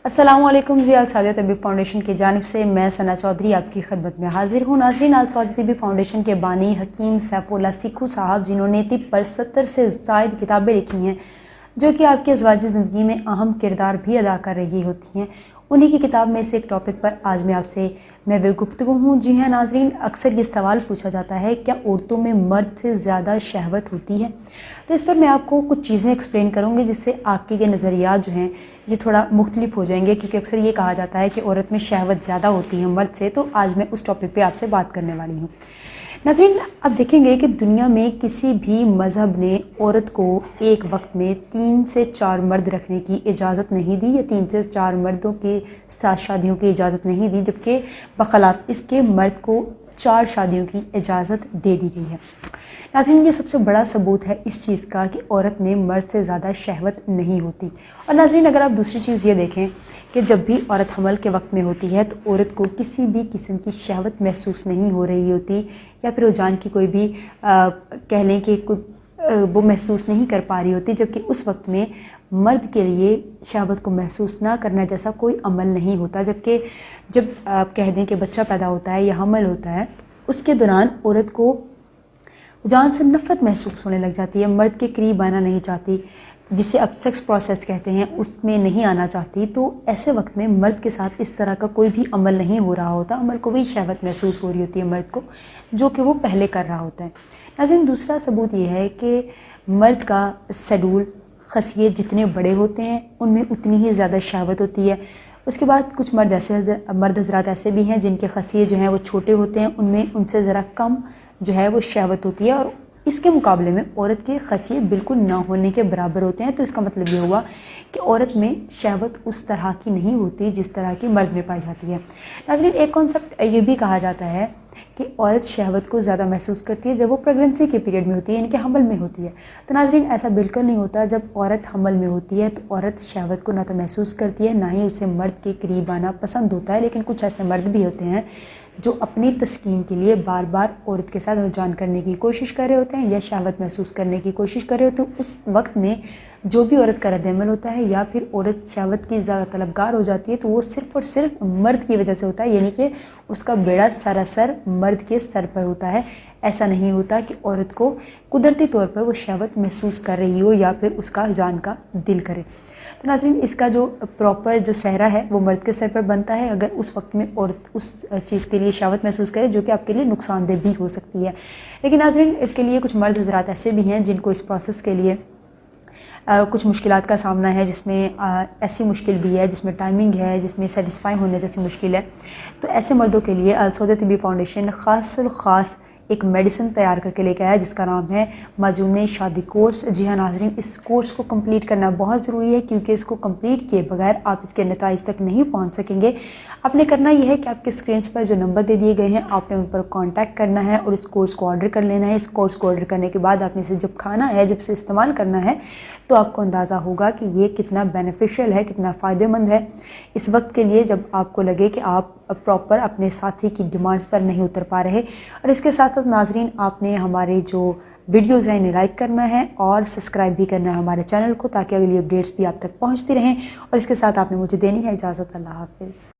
अस्सलाम वालेकुम जी। अलसादिया तबी फाउंडेशन की जानिब से मैं सना चौधरी आपकी खिदमत में हाजिर हूँ। नाज़रीन, अलसादिया तबी फाउंडेशन के बानी हकीम सैफुल्लाह सिक्कू साहब, जिन्होंने तिब पर 70 से ज़ायद किताबें लिखी हैं जो कि आपकी अज़वाजी ज़िंदगी में अहम किरदार भी अदा कर रही होती हैं, उन्हीं की किताब में से एक टॉपिक पर आज मैं आपसे गुफ्तगू हूँ। जी हाँ नाज़रीन, अक्सर ये सवाल पूछा जाता है क्या औरतों में मर्द से ज़्यादा शहवत होती है। तो इस पर मैं आपको कुछ चीज़ें एक्सप्लेन करूँगी जिससे आपके ये नज़रियात जो हैं ये थोड़ा मुख्तलिफ हो जाएंगे, क्योंकि अक्सर ये कहा जाता है कि औरत में शहवत ज़्यादा होती है मर्द से। तो आज मैं उस टॉपिक पे आपसे बात करने वाली हूँ। नाज़रीन, अब देखेंगे कि दुनिया में किसी भी मज़हब ने औरत को एक वक्त में 3 से 4 मर्द रखने की इजाज़त नहीं दी, या 3 से 4 मर्दों के साथ शादियों की इजाज़त नहीं दी, जबकि बखलाफ इसके मर्द को 4 शादियों की इजाज़त दे दी गई है। नाज़रीन, ये सबसे बड़ा सबूत है इस चीज़ का कि औरत में मर्द से ज़्यादा शहवत नहीं होती। और नाज़रीन, अगर आप दूसरी चीज़ ये देखें कि जब भी औरत हमल के वक्त में होती है तो औरत को किसी भी किस्म की शहवत महसूस नहीं हो रही होती, या फिर रुझान की कोई भी कह लें कि वो महसूस नहीं कर पा रही होती, जबकि उस वक्त में मर्द के लिए शहवत को महसूस ना करना जैसा कोई अमल नहीं होता। जबकि जब आप कह दें कि बच्चा पैदा होता है या हमल होता है, उसके दौरान औरत को जान से नफ़रत महसूस होने लग जाती है, मर्द के करीब आना नहीं चाहती, जिसे अब सेक्स प्रोसेस कहते हैं, उसमें नहीं आना चाहती। तो ऐसे वक्त में मर्द के साथ इस तरह का कोई भी अमल नहीं हो रहा होता, मर्द को भी शहवत महसूस हो रही होती है मर्द को, जो कि वो पहले कर रहा होता है। नाज़रीन, दूसरा सबूत ये है कि मर्द का शेड्यूल खसिये जितने बड़े होते हैं उनमें उतनी ही ज़्यादा शहवत होती है। उसके बाद कुछ मर्द हज़रात ऐसे भी हैं जिनके खसिये जो हैं वो छोटे होते हैं, उनमें उनसे ज़रा कम जो है वो शहवत होती है, और इसके मुकाबले में औरत के खसिये बिल्कुल ना होने के बराबर होते हैं। तो इसका मतलब ये हुआ कि औरत में शहवत उस तरह की नहीं होती जिस तरह की मर्द में पाई जाती है। नाज़रीन, एक कॉन्सेप्ट ये भी कहा जाता है कि औरत शहवत को ज़्यादा महसूस करती है जब वो प्रेगनेंसी के पीरियड में होती है, यानी कि हमल में होती है। तो नाज़रीन, ऐसा बिल्कुल नहीं होता। जब औरत हमल में होती है तो औरत शहवत को ना तो महसूस करती है, ना ही उसे मर्द के करीब आना पसंद होता है। लेकिन कुछ ऐसे मर्द भी होते हैं जो अपनी तस्कीन के लिए बार बार औरत के साथ रुझान करने की कोशिश कर रहे होते हैं या शहवत महसूस करने की कोशिश कर रहे होते हैं। उस वक्त में जो भी औरत का रद्द-ए-अमल होता है या फिर औरत शहवत की ज़्यादा तलबगार हो जाती है, तो वो सिर्फ़ और सिर्फ मर्द की वजह से होता है, यानी कि उसका बेड़ा सरासर मर्द के सर पर होता है। ऐसा नहीं होता कि औरत को कुदरती तौर पर वो शहवत महसूस कर रही हो या फिर उसका जान का दिल करे। तो नाज़रीन, इसका जो प्रॉपर जो सहरा है वो मर्द के सर पर बनता है, अगर उस वक्त में औरत उस चीज़ के लिए शहवत महसूस करे जो कि आपके लिए नुकसानदेह भी हो सकती है। लेकिन नाज़रीन, इसके लिए कुछ मर्द हज़रात ऐसे भी हैं जिनको इस प्रोसेस के लिए कुछ मुश्किलात का सामना है, जिसमें ऐसी मुश्किल भी है जिसमें टाइमिंग है, जिसमें सेटिस्फाई होने जैसी मुश्किल है। तो ऐसे मर्दों के लिए अलसादिया तबी फाउंडेशन ख़ास एक मेडिसिन तैयार करके लेके आया जिसका नाम है माजून शादी कोर्स। जी हाँ नाज़रीन, इस कोर्स को कंप्लीट करना बहुत ज़रूरी है, क्योंकि इसको कंप्लीट किए बगैर आप इसके नताइज तक नहीं पहुंच सकेंगे। आपने करना यह है कि आपके स्क्रीन पर जो नंबर दे दिए गए हैं आपने उन पर कांटेक्ट करना है और इस कोर्स को ऑर्डर कर लेना है। इस कोर्स को ऑर्डर करने के बाद आपने इसे जब खाना है, जब से इस्तेमाल करना है, तो आपको अंदाज़ा होगा कि ये कितना बेनिफिशियल है, कितना फ़ायदेमंद है इस वक्त के लिए जब आपको लगे कि आप प्रॉपर अपने साथी की डिमांड्स पर नहीं उतर पा रहे। और इसके साथ साथ नाज़रीन, आपने हमारे जो वीडियोज़ हैं इन्हें लाइक करना है और सब्सक्राइब भी करना है हमारे चैनल को, ताकि अगली अपडेट्स भी आप तक पहुंचती रहें। और इसके साथ आपने मुझे देनी है इजाज़त। अल्लाह हाफ़िज़।